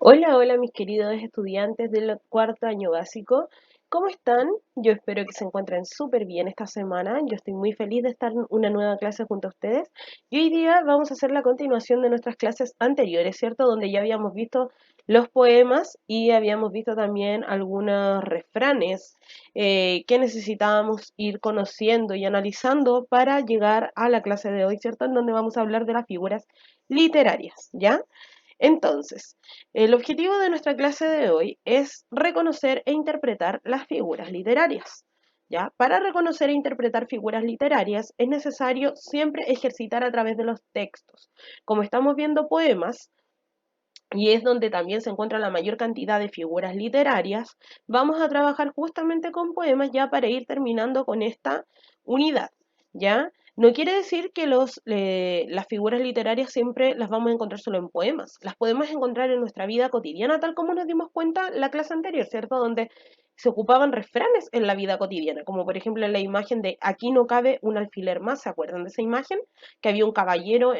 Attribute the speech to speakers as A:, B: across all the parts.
A: Hola, hola mis queridos estudiantes del cuarto año básico. ¿Cómo están? Yo espero que se encuentren súper bien esta semana. Yo estoy muy feliz de estar en una nueva clase junto a ustedes. Y hoy día vamos a hacer la continuación de nuestras clases anteriores, ¿cierto? Donde ya habíamos visto los poemas y habíamos visto también algunos refranes que necesitábamos ir conociendo y analizando para llegar a la clase de hoy, ¿cierto? En donde vamos a hablar de las figuras literarias, ¿ya? Entonces, el objetivo de nuestra clase de hoy es reconocer e interpretar las figuras literarias. ¿Ya? Para reconocer e interpretar figuras literarias es necesario siempre ejercitar a través de los textos. Como estamos viendo poemas, y es donde también se encuentra la mayor cantidad de figuras literarias, vamos a trabajar justamente con poemas ya para ir terminando con esta unidad, ¿ya? No quiere decir que las figuras literarias siempre las vamos a encontrar solo en poemas, las podemos encontrar en nuestra vida cotidiana, tal como nos dimos cuenta en la clase anterior, ¿cierto? Donde se ocupaban refranes en la vida cotidiana, como por ejemplo en la imagen de aquí no cabe un alfiler más, ¿se acuerdan de esa imagen? Que había un caballero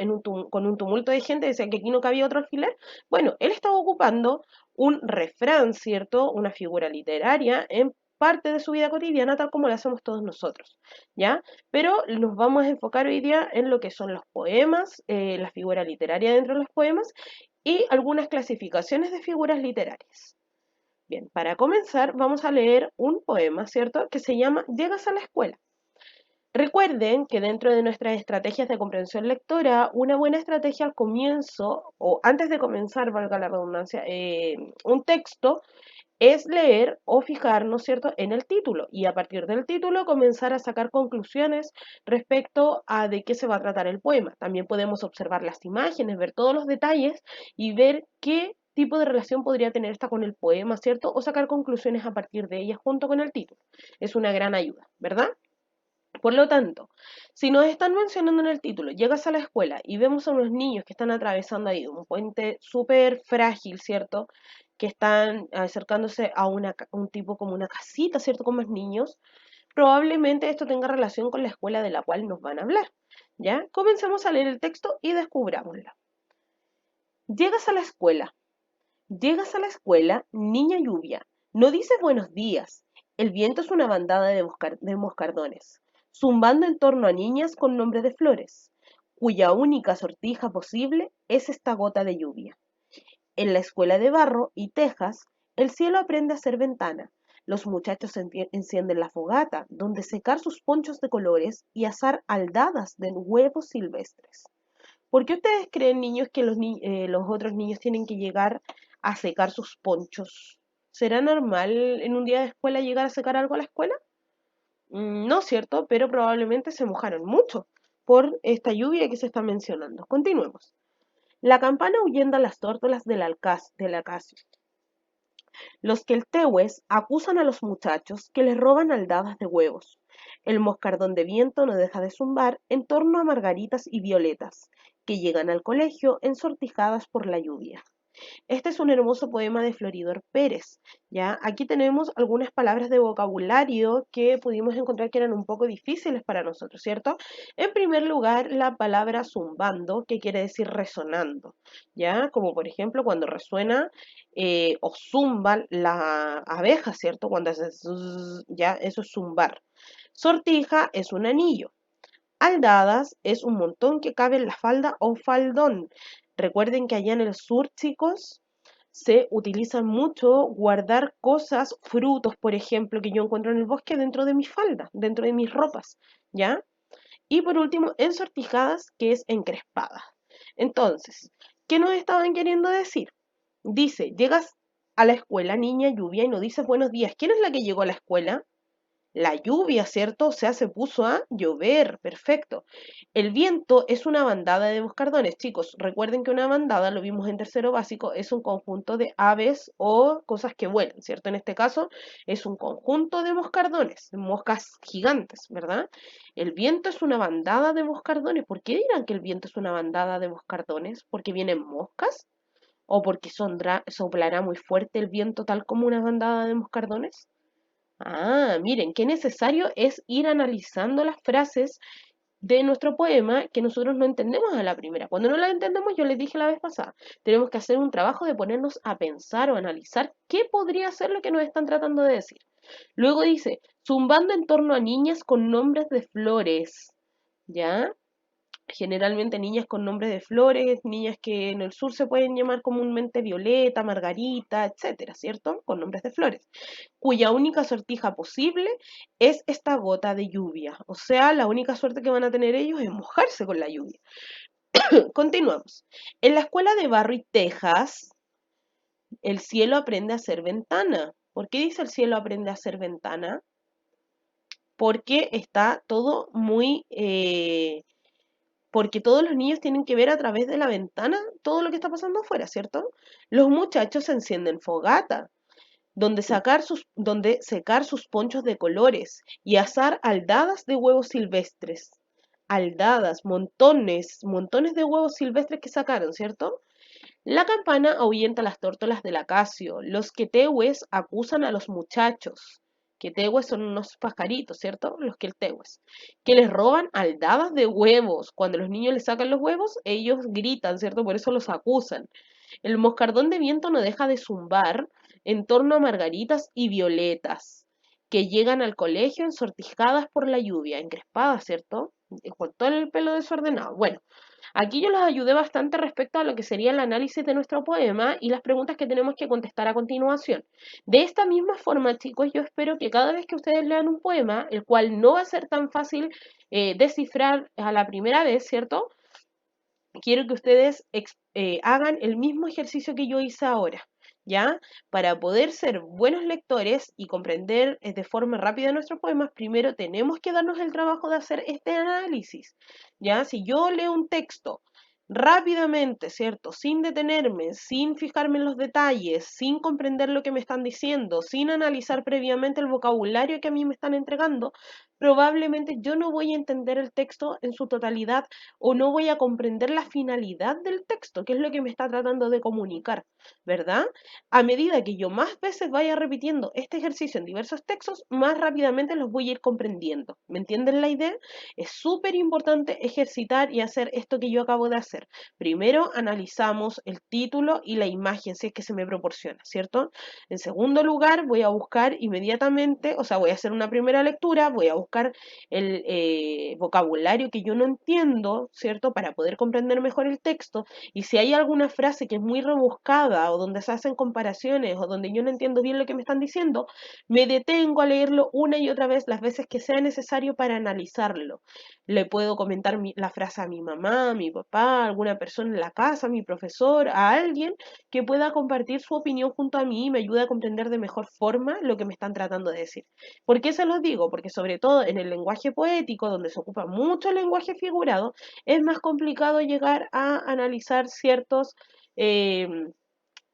A: con un tumulto de gente, decía que aquí no cabía otro alfiler. Bueno, él estaba ocupando un refrán, ¿cierto? Una figura literaria en parte de su vida cotidiana, tal como lo hacemos todos nosotros, ¿ya? Pero nos vamos a enfocar hoy día en lo que son los poemas, la figura literaria dentro de los poemas y algunas clasificaciones de figuras literarias. Bien, para comenzar vamos a leer un poema, ¿cierto? Que se llama Llegas a la escuela. Recuerden que dentro de nuestras estrategias de comprensión lectora, una buena estrategia al comienzo, o antes de comenzar, valga la redundancia, un texto, es leer o fijarnos, ¿cierto?, en el título y a partir del título comenzar a sacar conclusiones respecto a de qué se va a tratar el poema. También podemos observar las imágenes, ver todos los detalles y ver qué tipo de relación podría tener esta con el poema, ¿cierto? O sacar conclusiones a partir de ellas junto con el título. Es una gran ayuda, ¿verdad? Por lo tanto, si nos están mencionando en el título, llegas a la escuela y vemos a unos niños que están atravesando ahí un puente súper frágil, ¿cierto? Que están acercándose a un tipo como una casita, ¿cierto? Con más niños, probablemente esto tenga relación con la escuela de la cual nos van a hablar, ¿ya? Comencemos a leer el texto y descubrámoslo. Llegas a la escuela. Llegas a la escuela, niña lluvia. No dices buenos días. El viento es una bandada de moscardones, zumbando en torno a niñas con nombre de flores, cuya única sortija posible es esta gota de lluvia. En la escuela de barro y tejas, el cielo aprende a ser ventana. Los muchachos encienden la fogata, donde secar sus ponchos de colores y asar aldadas de huevos silvestres. ¿Por qué ustedes creen, niños, que los otros niños tienen que llegar a secar sus ponchos? ¿Será normal en un día de escuela llegar a secar algo a la escuela? No, ¿cierto? Pero probablemente se mojaron mucho por esta lluvia que se está mencionando. Continuemos. La campana ahuyenta las tórtolas del acacio. Los queltehues acusan a los muchachos que les roban aldadas de huevos. El moscardón de viento no deja de zumbar en torno a margaritas y violetas, que llegan al colegio ensortijadas por la lluvia. Este es un hermoso poema de Floridor Pérez, ¿ya? Aquí tenemos algunas palabras de vocabulario que pudimos encontrar que eran un poco difíciles para nosotros, ¿cierto? En primer lugar, la palabra zumbando, que quiere decir resonando, ¿ya? Como por ejemplo cuando resuena o zumba la abeja, ¿cierto? Cuando hace zzz, ya, eso es zumbar. Sortija es un anillo. Aldadas es un montón que cabe en la falda o faldón. Recuerden que allá en el sur, chicos, se utiliza mucho guardar cosas, frutos, por ejemplo, que yo encuentro en el bosque dentro de mi falda, dentro de mis ropas, ¿ya? Y por último, ensortijadas, que es encrespada. Entonces, ¿qué nos estaban queriendo decir? Dice, llegas a la escuela, niña lluvia, y no dices buenos días. ¿Quién es la que llegó a la escuela? La lluvia, ¿cierto? O sea, se puso a llover, perfecto. El viento es una bandada de moscardones, chicos. Recuerden que una bandada, lo vimos en tercero básico, es un conjunto de aves o cosas que vuelan, ¿cierto? En este caso es un conjunto de moscardones, moscas gigantes, ¿verdad? El viento es una bandada de moscardones. ¿Por qué dirán que el viento es una bandada de moscardones? ¿Porque vienen moscas? ¿O porque soplará muy fuerte el viento tal como una bandada de moscardones? Ah, miren, qué necesario es ir analizando las frases de nuestro poema que nosotros no entendemos a la primera. Cuando no la entendemos, yo les dije la vez pasada, tenemos que hacer un trabajo de ponernos a pensar o analizar qué podría ser lo que nos están tratando de decir. Luego dice, zumbando en torno a niñas con nombres de flores, ¿ya? Generalmente niñas con nombres de flores, niñas que en el sur se pueden llamar comúnmente Violeta, Margarita, etcétera, ¿cierto? Con nombres de flores, cuya única sortija posible es esta gota de lluvia. O sea, la única suerte que van a tener ellos es mojarse con la lluvia. Continuamos. En la escuela de barro y tejas, el cielo aprende a ser ventana. ¿Por qué dice el cielo aprende a ser ventana? Porque está todo muy porque todos los niños tienen que ver a través de la ventana todo lo que está pasando afuera, ¿cierto? Los muchachos encienden fogata, donde secar sus ponchos de colores y asar aldadas de huevos silvestres. Aldadas, montones, montones de huevos silvestres que sacaron, ¿cierto? La campana ahuyenta las tórtolas del acacio. Los quetehues acusan a los muchachos. Quetehues son unos pajaritos, ¿cierto? Los quetehues. Que les roban aldadas de huevos. Cuando los niños les sacan los huevos, ellos gritan, ¿cierto? Por eso los acusan. El moscardón de viento no deja de zumbar en torno a margaritas y violetas, que llegan al colegio ensortijadas por la lluvia, encrespadas, ¿cierto? Con todo el pelo desordenado. Bueno, aquí yo los ayudé bastante respecto a lo que sería el análisis de nuestro poema y las preguntas que tenemos que contestar a continuación. De esta misma forma, chicos, yo espero que cada vez que ustedes lean un poema, el cual no va a ser tan fácil descifrar a la primera vez, ¿cierto? Quiero que ustedes hagan el mismo ejercicio que yo hice ahora, ¿ya? Para poder ser buenos lectores y comprender de forma rápida nuestros poemas, primero tenemos que darnos el trabajo de hacer este análisis, ¿ya? Si yo leo un texto rápidamente, ¿cierto? Sin detenerme, sin fijarme en los detalles, sin comprender lo que me están diciendo, sin analizar previamente el vocabulario que a mí me están entregando, probablemente yo no voy a entender el texto en su totalidad o no voy a comprender la finalidad del texto, que es lo que me está tratando de comunicar, ¿verdad? A medida que yo más veces vaya repitiendo este ejercicio en diversos textos, más rápidamente los voy a ir comprendiendo. ¿Me entienden la idea? Es súper importante ejercitar y hacer esto que yo acabo de hacer. Primero analizamos el título y la imagen, si es que se me proporciona, ¿cierto? En segundo lugar, voy a buscar inmediatamente, o sea, voy a hacer una primera lectura, voy a buscar el vocabulario que yo no entiendo, ¿cierto? Para poder comprender mejor el texto. Y si hay alguna frase que es muy rebuscada o donde se hacen comparaciones o donde yo no entiendo bien lo que me están diciendo, me detengo a leerlo una y otra vez las veces que sea necesario para analizarlo. Le puedo comentar la frase a mi mamá, a mi papá, a alguna persona en la casa, a mi profesor, a alguien que pueda compartir su opinión junto a mí y me ayude a comprender de mejor forma lo que me están tratando de decir. ¿Por qué se los digo? Porque sobre todo en el lenguaje poético, donde se ocupa mucho el lenguaje figurado, es más complicado llegar a analizar eh,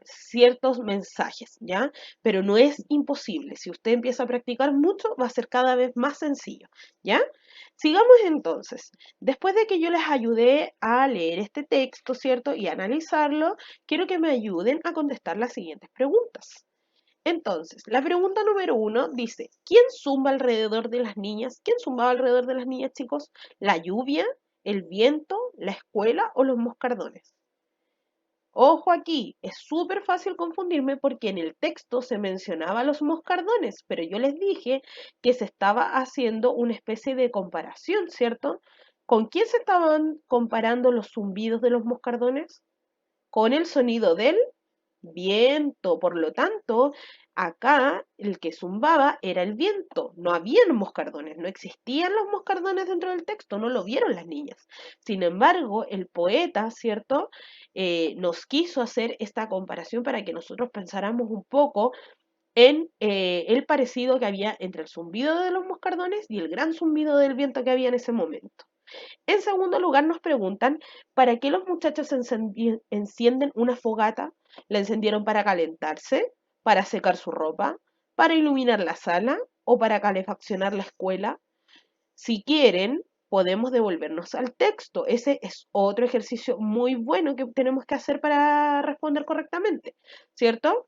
A: ciertos mensajes, ¿ya? Pero no es imposible. Si usted empieza a practicar mucho, va a ser cada vez más sencillo, ¿ya? Sigamos entonces. Después de que yo les ayudé a leer este texto, ¿cierto? Y analizarlo, quiero que me ayuden a contestar las siguientes preguntas. Entonces, la pregunta número uno dice, ¿quién zumba alrededor de las niñas? ¿Quién zumbaba alrededor de las niñas, chicos? ¿La lluvia, el viento, la escuela o los moscardones? Ojo aquí, es súper fácil confundirme porque en el texto se mencionaba los moscardones, pero yo les dije que se estaba haciendo una especie de comparación, ¿cierto? ¿Con quién se estaban comparando los zumbidos de los moscardones? Con el sonido del viento. Por lo tanto, acá el que zumbaba era el viento. No habían moscardones, no existían los moscardones dentro del texto, no lo vieron las niñas. Sin embargo, el poeta, ¿cierto? Nos quiso hacer esta comparación para que nosotros pensáramos un poco en el parecido que había entre el zumbido de los moscardones y el gran zumbido del viento que había en ese momento. En segundo lugar, nos preguntan, ¿para qué los muchachos encienden una fogata? ¿La encendieron para calentarse? ¿Para secar su ropa? ¿Para iluminar la sala? ¿O para calefaccionar la escuela? Si quieren, podemos devolvernos al texto. Ese es otro ejercicio muy bueno que tenemos que hacer para responder correctamente, ¿cierto?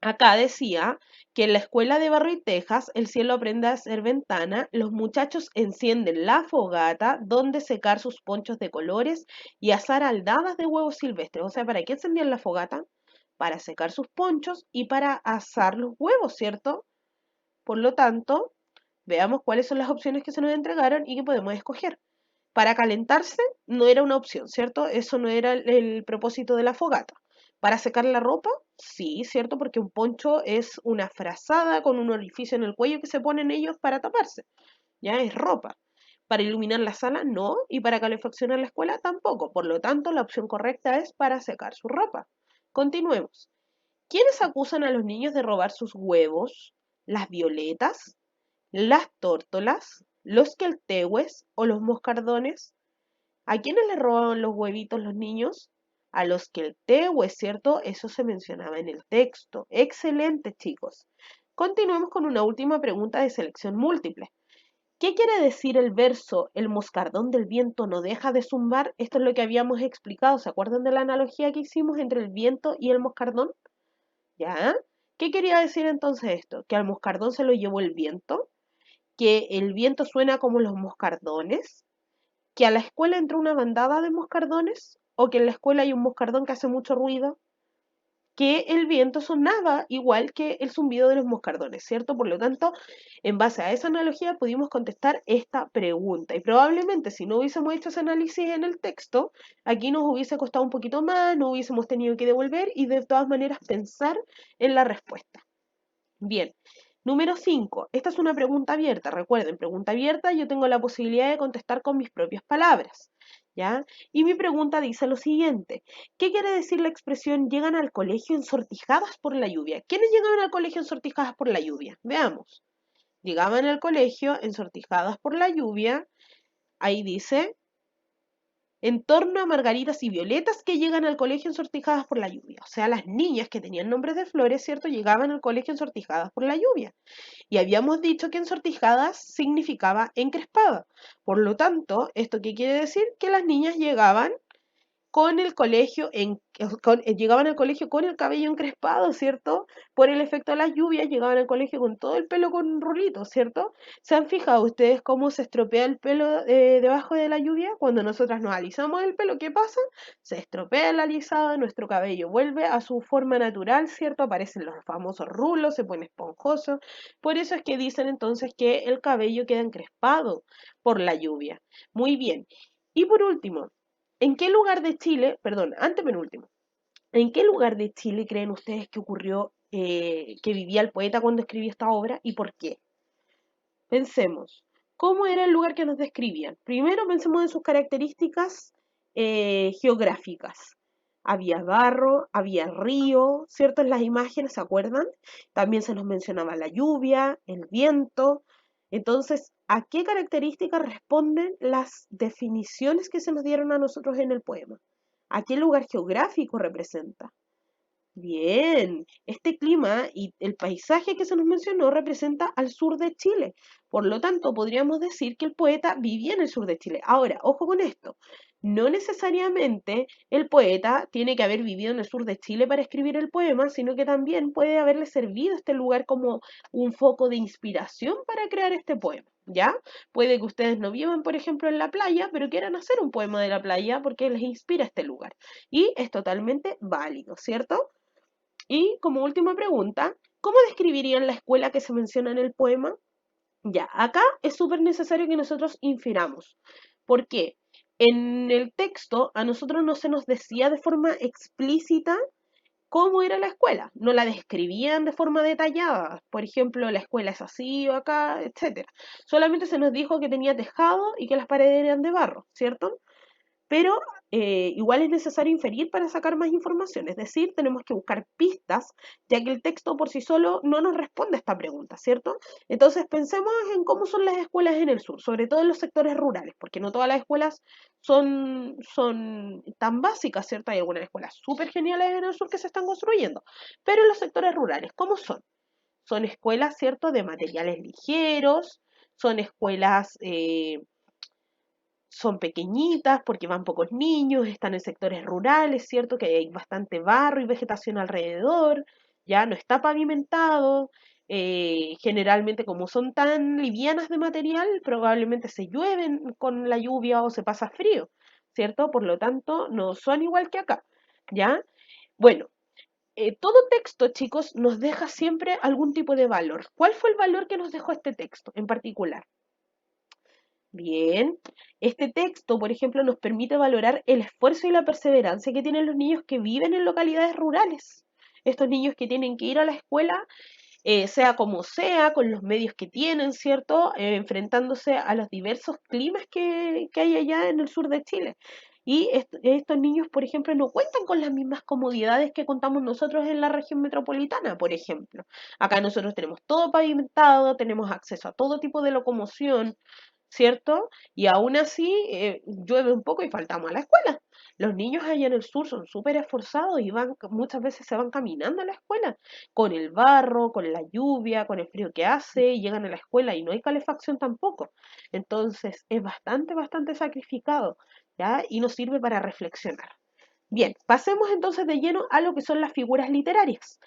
A: Acá decía que en la escuela de Barro y Tejas el cielo aprende a ser ventana, los muchachos encienden la fogata donde secar sus ponchos de colores y asar aldadas de huevos silvestres. O sea, ¿para qué encendían la fogata? Para secar sus ponchos y para asar los huevos, ¿cierto? Por lo tanto, veamos cuáles son las opciones que se nos entregaron y que podemos escoger. Para calentarse no era una opción, ¿cierto? Eso no era el propósito de la fogata. Para secar la ropa, sí, ¿cierto? Porque un poncho es una frazada con un orificio en el cuello que se ponen ellos para taparse. Ya es ropa. Para iluminar la sala, no. Y para calefaccionar la escuela, tampoco. Por lo tanto, la opción correcta es para secar su ropa. Continuemos. ¿Quiénes acusan a los niños de robar sus huevos? ¿Las violetas? ¿Las tórtolas? ¿Los queltehues o los moscardones? ¿A quiénes le robaban los huevitos los niños? A los queltehues, ¿cierto? Eso se mencionaba en el texto. Excelente, chicos. Continuemos con una última pregunta de selección múltiple. ¿Qué quiere decir el verso "el moscardón del viento no deja de zumbar"? Esto es lo que habíamos explicado. ¿Se acuerdan de la analogía que hicimos entre el viento y el moscardón? ¿Ya? ¿Qué quería decir entonces esto? ¿Que al moscardón se lo llevó el viento? ¿Que el viento suena como los moscardones? ¿Que a la escuela entró una bandada de moscardones? ¿O que en la escuela hay un moscardón que hace mucho ruido? Que el viento sonaba igual que el zumbido de los moscardones, ¿cierto? Por lo tanto, en base a esa analogía pudimos contestar esta pregunta. Y probablemente si no hubiésemos hecho ese análisis en el texto, aquí nos hubiese costado un poquito más, no hubiésemos tenido que devolver y de todas maneras pensar en la respuesta. Bien, número 5. Esta es una pregunta abierta. Recuerden, pregunta abierta, yo tengo la posibilidad de contestar con mis propias palabras. ¿Ya? Y mi pregunta dice lo siguiente. ¿Qué quiere decir la expresión llegan al colegio ensortijadas por la lluvia? ¿Quiénes llegaban al colegio ensortijadas por la lluvia? Veamos. Llegaban al colegio ensortijadas por la lluvia. Ahí dice en torno a margaritas y violetas que llegan al colegio ensortijadas por la lluvia. O sea, las niñas que tenían nombres de flores, ¿cierto? Llegaban al colegio ensortijadas por la lluvia. Y habíamos dicho que ensortijadas significaba encrespada. Por lo tanto, ¿esto qué quiere decir? Que las niñas llegaban con el colegio, llegaban al colegio con el cabello encrespado, ¿cierto? Por el efecto de las lluvias, llegaban al colegio con todo el pelo con rulitos, ¿cierto? ¿Se han fijado ustedes cómo se estropea el pelo debajo de la lluvia? Cuando nosotras nos alisamos el pelo, ¿qué pasa? Se estropea el alisado, nuestro cabello vuelve a su forma natural, ¿cierto? Aparecen los famosos rulos, se pone esponjoso. Por eso es que dicen entonces que el cabello queda encrespado por la lluvia. Muy bien. Y por último, ¿en qué lugar de Chile, perdón, antepenúltimo, en qué lugar de Chile creen ustedes que ocurrió, que vivía el poeta cuando escribió esta obra y por qué? Pensemos, ¿cómo era el lugar que nos describían? Primero pensemos en sus características geográficas. Había barro, había río, ¿cierto? En las imágenes, ¿se acuerdan? También se nos mencionaba la lluvia, el viento. Entonces, ¿a qué características responden las definiciones que se nos dieron a nosotros en el poema? ¿A qué lugar geográfico representa? Bien, este clima y el paisaje que se nos mencionó representa al sur de Chile. Por lo tanto, podríamos decir que el poeta vivía en el sur de Chile. Ahora, ojo con esto. No necesariamente el poeta tiene que haber vivido en el sur de Chile para escribir el poema, sino que también puede haberle servido este lugar como un foco de inspiración para crear este poema. ¿Ya? Puede que ustedes no vivan, por ejemplo, en la playa, pero quieran hacer un poema de la playa porque les inspira este lugar. Y es totalmente válido, ¿cierto? Y como última pregunta, ¿cómo describirían la escuela que se menciona en el poema? Ya, acá es súper necesario que nosotros infiramos. ¿Por qué? En el texto a nosotros no se nos decía de forma explícita cómo era la escuela, no la describían de forma detallada. Por ejemplo, la escuela es así o acá, etcétera. Solamente se nos dijo que tenía tejado y que las paredes eran de barro, ¿cierto? Pero igual es necesario inferir para sacar más información, es decir, tenemos que buscar pistas, ya que el texto por sí solo no nos responde a esta pregunta, ¿cierto? Entonces pensemos en cómo son las escuelas en el sur, sobre todo en los sectores rurales, porque no todas las escuelas son tan básicas, ¿cierto? Hay algunas escuelas súper geniales en el sur que se están construyendo, pero en los sectores rurales, ¿cómo son? Son escuelas, ¿cierto?, de materiales ligeros, son escuelas son pequeñitas porque van pocos niños, están en sectores rurales, ¿cierto? Que hay bastante barro y vegetación alrededor, ya no está pavimentado, generalmente como son tan livianas de material, probablemente se llueven con la lluvia o se pasa frío, ¿cierto? Por lo tanto, no son igual que acá, ¿ya? Bueno, todo texto, chicos, nos deja siempre algún tipo de valor. ¿Cuál fue el valor que nos dejó este texto en particular? Bien, este texto, por ejemplo, nos permite valorar el esfuerzo y la perseverancia que tienen los niños que viven en localidades rurales. Estos niños que tienen que ir a la escuela, sea como sea, con los medios que tienen, ¿cierto? Enfrentándose a los diversos climas que hay allá en el sur de Chile. Y estos niños, por ejemplo, no cuentan con las mismas comodidades que contamos nosotros en la región metropolitana, por ejemplo. Acá nosotros tenemos todo pavimentado, tenemos acceso a todo tipo de locomoción, ¿cierto? Y aún así llueve un poco y faltamos a la escuela. Los niños allá en el sur son súper esforzados y muchas veces se van caminando a la escuela, con el barro, con la lluvia, con el frío que hace, y llegan a la escuela y no hay calefacción tampoco. Entonces es bastante sacrificado, ¿ya? Y nos sirve para reflexionar. Bien, pasemos entonces de lleno a lo que son las figuras literarias.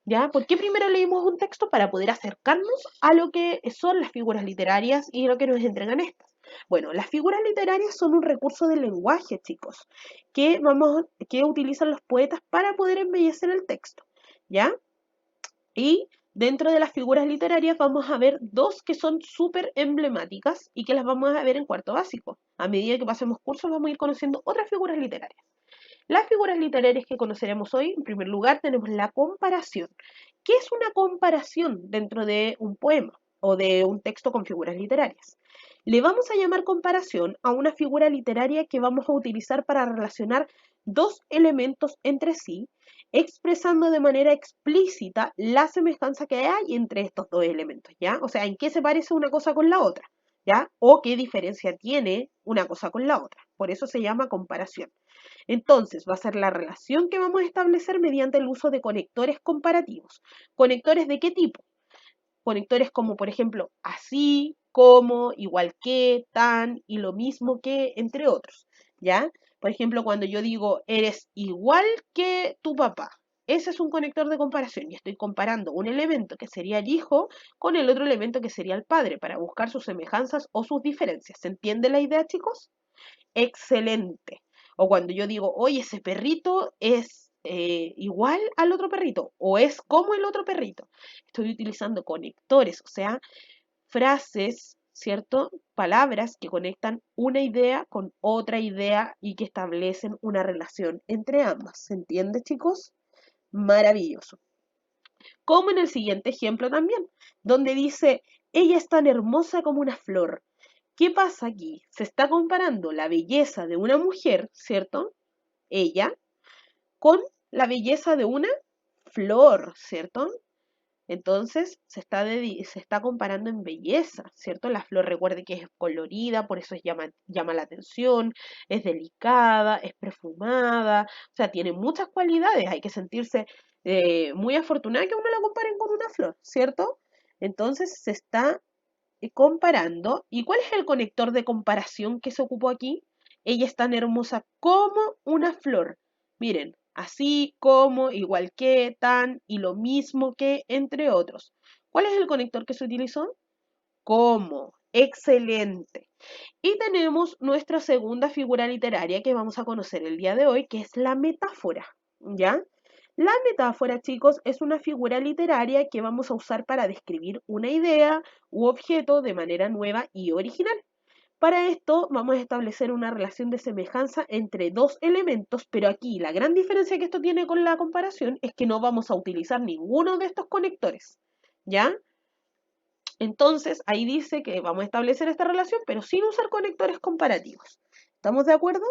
A: ¿Ya? ¿Por qué primero leímos un texto? Para poder acercarnos a lo que son las figuras literarias y lo que nos entregan estas. Bueno, las figuras literarias son un recurso del lenguaje, chicos, que utilizan los poetas para poder embellecer el texto, ¿ya? Y dentro de las figuras literarias vamos a ver dos que son súper emblemáticas y que las vamos a ver en cuarto básico. A medida que pasemos cursos vamos a ir conociendo otras figuras literarias. Las figuras literarias que conoceremos hoy, en primer lugar, tenemos la comparación. ¿Qué es una comparación dentro de un poema o de un texto con figuras literarias? Le vamos a llamar comparación a una figura literaria que vamos a utilizar para relacionar dos elementos entre sí, expresando de manera explícita la semejanza que hay entre estos dos elementos, ¿ya? O sea, en qué se parece una cosa con la otra, ¿ya? O qué diferencia tiene una cosa con la otra. Por eso se llama comparación. Entonces, va a ser la relación que vamos a establecer mediante el uso de conectores comparativos. ¿Conectores de qué tipo? Conectores como, por ejemplo, así, como, igual que, tan y lo mismo que, entre otros. ¿Ya? Por ejemplo, cuando yo digo, eres igual que tu papá. Ese es un conector de comparación y estoy comparando un elemento que sería el hijo con el otro elemento que sería el padre para buscar sus semejanzas o sus diferencias. ¿Se entiende la idea, chicos? Excelente. O cuando yo digo, oye, ese perrito es igual al otro perrito o es como el otro perrito. Estoy utilizando conectores, o sea, frases, ¿cierto? Palabras que conectan una idea con otra idea y que establecen una relación entre ambas. ¿Se entiende, chicos? Maravilloso. Como en el siguiente ejemplo también, donde dice, ella es tan hermosa como una flor. ¿Qué pasa aquí? Se está comparando la belleza de una mujer, ¿cierto? Ella, con la belleza de una flor, ¿cierto? Entonces se está comparando en belleza, ¿cierto? La flor, recuerde que es colorida, por eso llama la atención, es delicada, es perfumada, o sea, tiene muchas cualidades. Hay que sentirse muy afortunada que uno la comparen con una flor, ¿cierto? Entonces se está comparando. ¿Y cuál es el conector de comparación que se ocupó aquí? Ella es tan hermosa como una flor. Miren, así como, igual que, tan y lo mismo que, entre otros. ¿Cuál es el conector que se utilizó? Como. Excelente. Y tenemos nuestra segunda figura literaria que vamos a conocer el día de hoy, que es la metáfora. ¿Ya? La metáfora, chicos, es una figura literaria que vamos a usar para describir una idea u objeto de manera nueva y original. Para esto vamos a establecer una relación de semejanza entre dos elementos, pero aquí la gran diferencia que esto tiene con la comparación es que no vamos a utilizar ninguno de estos conectores. ¿Ya? Entonces, ahí dice que vamos a establecer esta relación, pero sin usar conectores comparativos. ¿Estamos de acuerdo?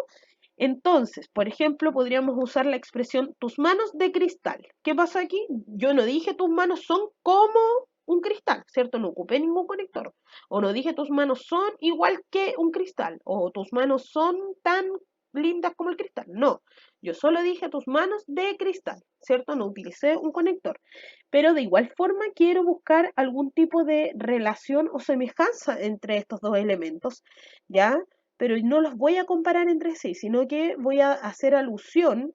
A: Entonces, por ejemplo, podríamos usar la expresión tus manos de cristal. ¿Qué pasa aquí? Yo no dije tus manos son como un cristal, ¿cierto? No ocupé ningún conector. O no dije tus manos son igual que un cristal. O tus manos son tan lindas como el cristal. No, yo solo dije tus manos de cristal, ¿cierto? No utilicé un conector. Pero de igual forma quiero buscar algún tipo de relación o semejanza entre estos dos elementos, ¿ya? Pero no los voy a comparar entre sí, sino que voy a hacer alusión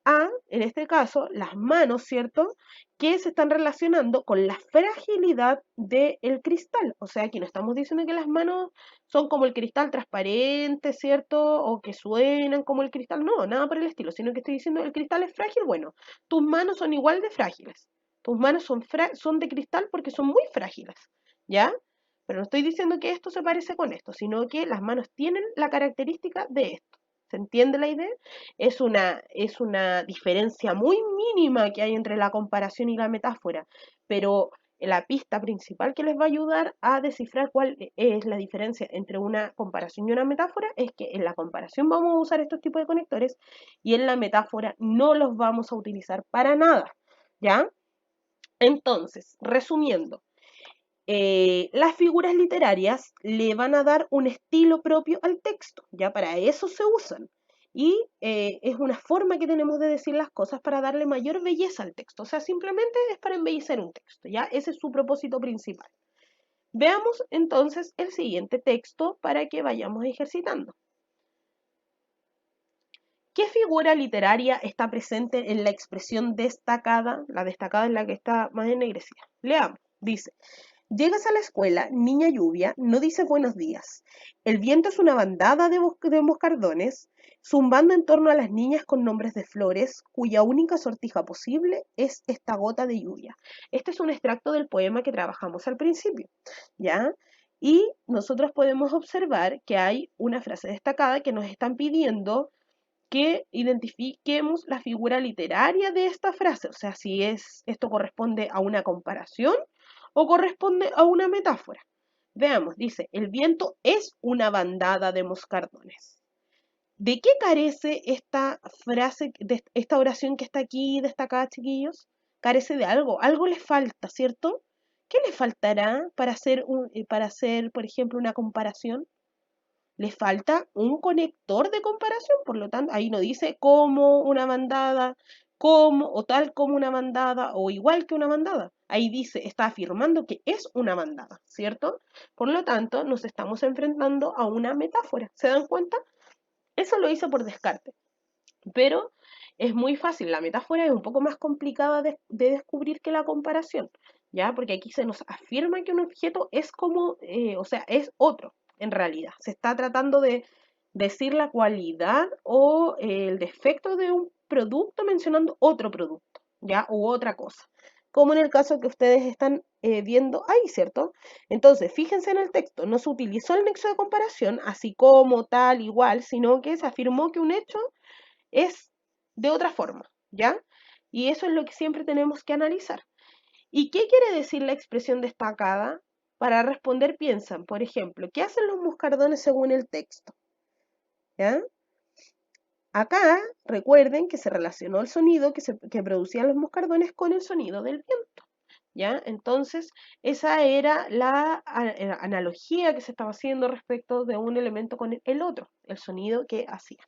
A: a, en este caso, las manos, ¿cierto? Que se están relacionando con la fragilidad del cristal. O sea, aquí no estamos diciendo que las manos son como el cristal transparente, ¿cierto? O que suenan como el cristal. No, nada por el estilo, sino que estoy diciendo el cristal es frágil. Bueno, tus manos son igual de frágiles. Tus manos son de cristal porque son muy frágiles, ¿ya? Pero no estoy diciendo que esto se parece con esto, sino que las manos tienen la característica de esto. ¿Se entiende la idea? Es una diferencia muy mínima que hay entre la comparación y la metáfora, pero la pista principal que les va a ayudar a descifrar cuál es la diferencia entre una comparación y una metáfora es que en la comparación vamos a usar estos tipos de conectores y en la metáfora no los vamos a utilizar para nada, ¿ya? Entonces, resumiendo, las figuras literarias le van a dar un estilo propio al texto, ya para eso se usan. Y es una forma que tenemos de decir las cosas para darle mayor belleza al texto. O sea, simplemente es para embellecer un texto, ¿ya? Ese es su propósito principal. Veamos entonces el siguiente texto para que vayamos ejercitando. ¿Qué figura literaria está presente en la expresión destacada? La destacada es la que está más ennegrecida. Leamos. Dice, llegas a la escuela, niña lluvia, no dices buenos días. El viento es una bandada de moscardones, zumbando en torno a las niñas con nombres de flores, cuya única sortija posible es esta gota de lluvia. Este es un extracto del poema que trabajamos al principio, ¿ya? Y nosotros podemos observar que hay una frase destacada que nos están pidiendo que identifiquemos la figura literaria de esta frase, o sea, si esto corresponde a una comparación o corresponde a una metáfora. Veamos, dice, el viento es una bandada de moscardones. ¿De qué carece esta frase, esta oración que está aquí destacada, chiquillos? Carece de algo, algo le falta, ¿cierto? ¿Qué le faltará para hacer, por ejemplo, una comparación? Le falta un conector de comparación, por lo tanto, ahí no dice como una bandada, como o tal como una bandada o igual que una bandada. Ahí dice, está afirmando que es una bandada, ¿cierto? Por lo tanto, nos estamos enfrentando a una metáfora. ¿Se dan cuenta? Eso lo hice por descarte, pero es muy fácil. La metáfora es un poco más complicada de descubrir que la comparación, ¿ya? Porque aquí se nos afirma que un objeto es como, o sea, es otro, en realidad. Se está tratando de decir la cualidad o el defecto de un producto mencionando otro producto, ¿ya? U otra cosa. Como en el caso que ustedes están viendo ahí, ¿cierto? Entonces, fíjense en el texto, no se utilizó el nexo de comparación, así como, tal, igual, sino que se afirmó que un hecho es de otra forma, ¿ya? Y eso es lo que siempre tenemos que analizar. ¿Y qué quiere decir la expresión destacada? Para responder piensan, por ejemplo, ¿qué hacen los moscardones según el texto? ¿Ya? Acá recuerden que se relacionó el sonido que producían los moscardones con el sonido del viento. ¿Ya? Entonces, esa era la analogía que se estaba haciendo respecto de un elemento con el otro, el sonido que hacía.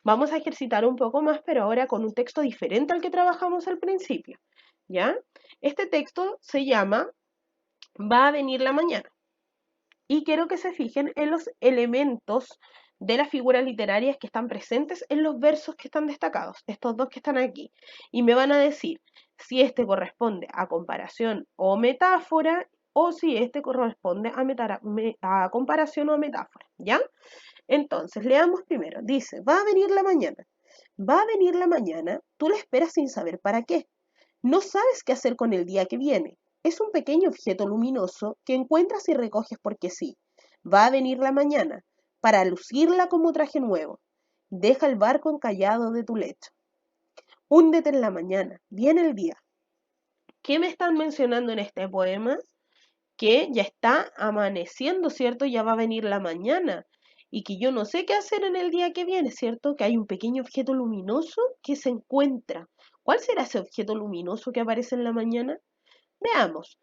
A: Vamos a ejercitar un poco más, pero ahora con un texto diferente al que trabajamos al principio, ¿ya? Este texto se llama Va a venir la mañana. Y quiero que se fijen en los elementos de las figuras literarias que están presentes en los versos que están destacados, estos dos que están aquí. Y me van a decir si este corresponde a comparación o metáfora o si este corresponde a comparación o metáfora, ¿ya? Entonces, leamos primero. Dice, va a venir la mañana. Va a venir la mañana, tú la esperas sin saber para qué. No sabes qué hacer con el día que viene. Es un pequeño objeto luminoso que encuentras y recoges porque sí. Va a venir la mañana, para lucirla como traje nuevo. Deja el barco encallado de tu lecho. Húndete en la mañana, viene el día. ¿Qué me están mencionando en este poema? Que ya está amaneciendo, ¿cierto? Ya va a venir la mañana y que yo no sé qué hacer en el día que viene, ¿cierto? Que hay un pequeño objeto luminoso que se encuentra. ¿Cuál será ese objeto luminoso que aparece en la mañana? Veamos.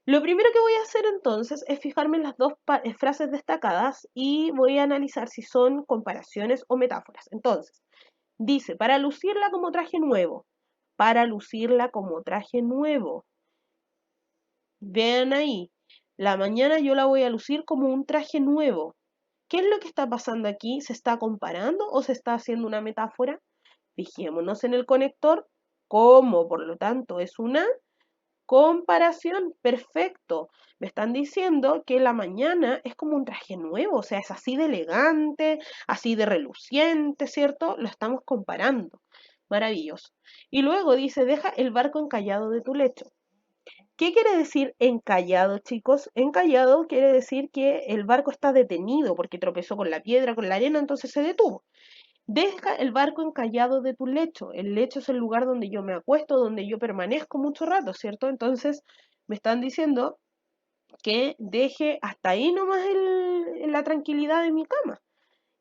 A: Lo primero que voy a hacer entonces es fijarme en las dos frases destacadas y voy a analizar si son comparaciones o metáforas. Entonces, dice, para lucirla como traje nuevo, para lucirla como traje nuevo. Vean ahí, la mañana yo la voy a lucir como un traje nuevo. ¿Qué es lo que está pasando aquí? ¿Se está comparando o se está haciendo una metáfora? Fijémonos en el conector como, por lo tanto, es una comparación. Perfecto. Me están diciendo que la mañana es como un traje nuevo, o sea, es así de elegante, así de reluciente, ¿cierto? Lo estamos comparando. Maravilloso. Y luego dice, deja el barco encallado de tu lecho. ¿Qué quiere decir encallado, chicos? Encallado quiere decir que el barco está detenido porque tropezó con la piedra, con la arena, entonces se detuvo. Deja el barco encallado de tu lecho. El lecho es el lugar donde yo me acuesto, donde yo permanezco mucho rato, ¿cierto? Entonces me están diciendo que deje hasta ahí nomás la tranquilidad de mi cama.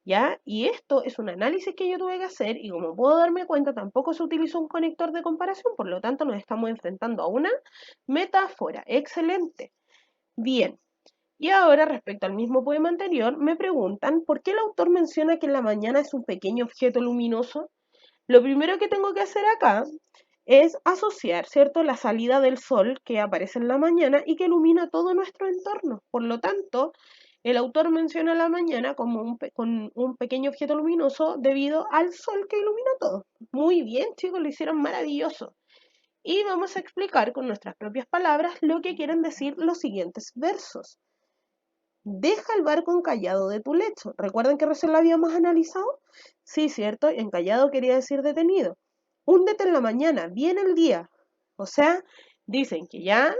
A: ¿Ya? Y esto es un análisis que yo tuve que hacer y como puedo darme cuenta, tampoco se utilizó un conector de comparación, por lo tanto nos estamos enfrentando a una metáfora. Excelente. Bien. Y ahora, respecto al mismo poema anterior, me preguntan por qué el autor menciona que en la mañana es un pequeño objeto luminoso. Lo primero que tengo que hacer acá es asociar, ¿cierto?, la salida del sol que aparece en la mañana y que ilumina todo nuestro entorno. Por lo tanto, el autor menciona la mañana como con un pequeño objeto luminoso debido al sol que ilumina todo. Muy bien, chicos, lo hicieron maravilloso. Y vamos a explicar con nuestras propias palabras lo que quieren decir los siguientes versos. Deja el barco encallado de tu lecho. ¿Recuerdan que recién lo habíamos analizado? Sí, cierto, encallado quería decir detenido. Húndete en la mañana, viene el día. O sea, dicen que ya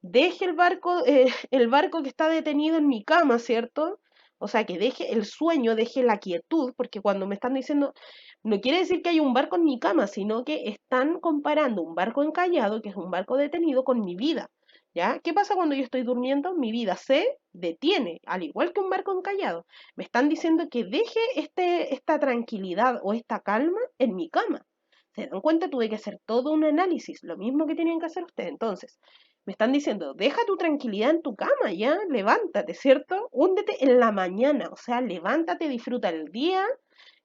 A: deje el barco que está detenido en mi cama, ¿cierto? O sea, que deje el sueño, deje la quietud, porque cuando me están diciendo, no quiere decir que hay un barco en mi cama, sino que están comparando un barco encallado, que es un barco detenido, con mi vida. ¿Ya? ¿Qué pasa cuando yo estoy durmiendo? Mi vida se detiene, al igual que un barco encallado. Me están diciendo que deje esta tranquilidad o esta calma en mi cama. ¿Se dan cuenta? Tuve que hacer todo un análisis, lo mismo que tienen que hacer ustedes. Entonces, me están diciendo, deja tu tranquilidad en tu cama, ya, levántate, ¿cierto? Húndete en la mañana, o sea, levántate, disfruta el día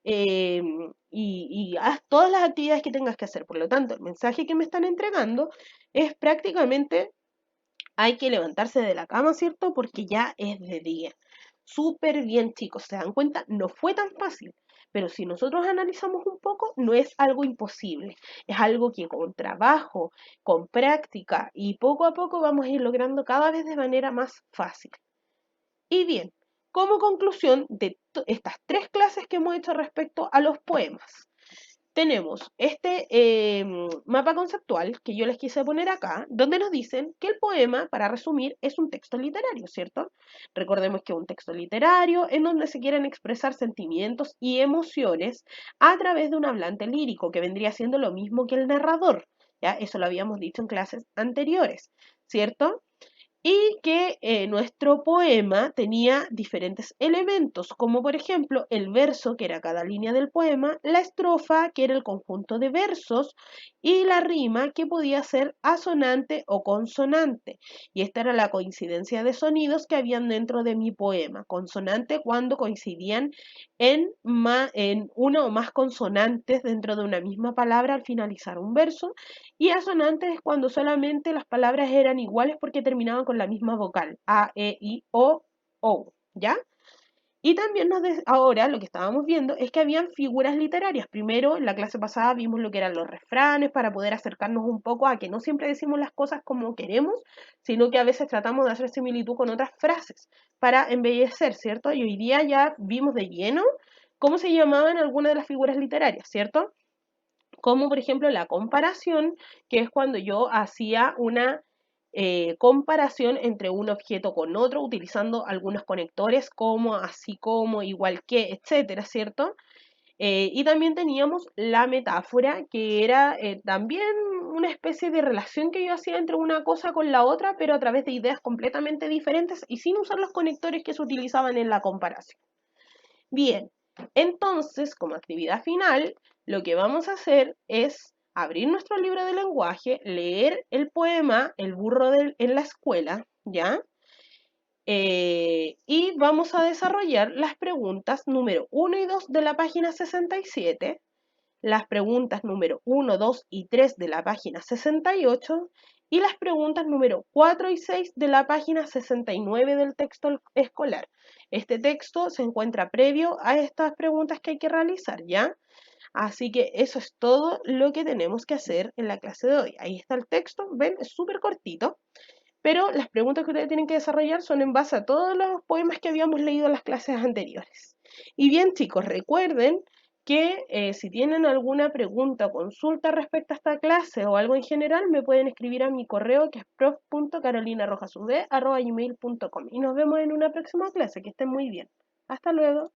A: eh, y haz todas las actividades que tengas que hacer. Por lo tanto, el mensaje que me están entregando es prácticamente hay que levantarse de la cama, ¿cierto? Porque ya es de día. Súper bien, chicos, ¿se dan cuenta? No fue tan fácil, pero si nosotros analizamos un poco, no es algo imposible. Es algo que con trabajo, con práctica y poco a poco vamos a ir logrando cada vez de manera más fácil. Y bien, como conclusión de estas tres clases que hemos hecho respecto a los poemas, tenemos este mapa conceptual que yo les quise poner acá, donde nos dicen que el poema, para resumir, es un texto literario, ¿cierto? Recordemos que es un texto literario en donde se quieren expresar sentimientos y emociones a través de un hablante lírico, que vendría siendo lo mismo que el narrador, ¿ya? Eso lo habíamos dicho en clases anteriores, ¿cierto? Y que nuestro poema tenía diferentes elementos, como por ejemplo el verso, que era cada línea del poema, la estrofa, que era el conjunto de versos, y la rima, que podía ser asonante o consonante. Y esta era la coincidencia de sonidos que habían dentro de mi poema. Consonante cuando coincidían en una o más consonantes dentro de una misma palabra al finalizar un verso, y asonantes es cuando solamente las palabras eran iguales porque terminaban con la misma vocal, A, E, I, O, ¿ya? Y también ahora lo que estábamos viendo es que habían figuras literarias. Primero, en la clase pasada vimos lo que eran los refranes para poder acercarnos un poco a que no siempre decimos las cosas como queremos, sino que a veces tratamos de hacer similitud con otras frases para embellecer, ¿cierto? Y hoy día ya vimos de lleno cómo se llamaban algunas de las figuras literarias, ¿cierto? Como por ejemplo la comparación, que es cuando yo hacía una comparación entre un objeto con otro utilizando algunos conectores como, así como, igual que, etcétera, ¿cierto? Y también teníamos la metáfora, que era también una especie de relación que yo hacía entre una cosa con la otra, pero a través de ideas completamente diferentes y sin usar los conectores que se utilizaban en la comparación. Bien, entonces, como actividad final, lo que vamos a hacer es abrir nuestro libro de lenguaje, leer el poema El burro en la escuela, ¿ya? Y vamos a desarrollar las preguntas número 1 y 2 de la página 67, las preguntas número 1, 2 y 3 de la página 68 y las preguntas número 4 y 6 de la página 69 del texto escolar. Este texto se encuentra previo a estas preguntas que hay que realizar, ¿ya? Así que eso es todo lo que tenemos que hacer en la clase de hoy. Ahí está el texto, ven, es súper cortito, pero las preguntas que ustedes tienen que desarrollar son en base a todos los poemas que habíamos leído en las clases anteriores. Y bien, chicos, recuerden que si tienen alguna pregunta o consulta respecto a esta clase o algo en general, me pueden escribir a mi correo que es prof.carolinarojasud@gmail.com. Y nos vemos en una próxima clase. Que estén muy bien. Hasta luego.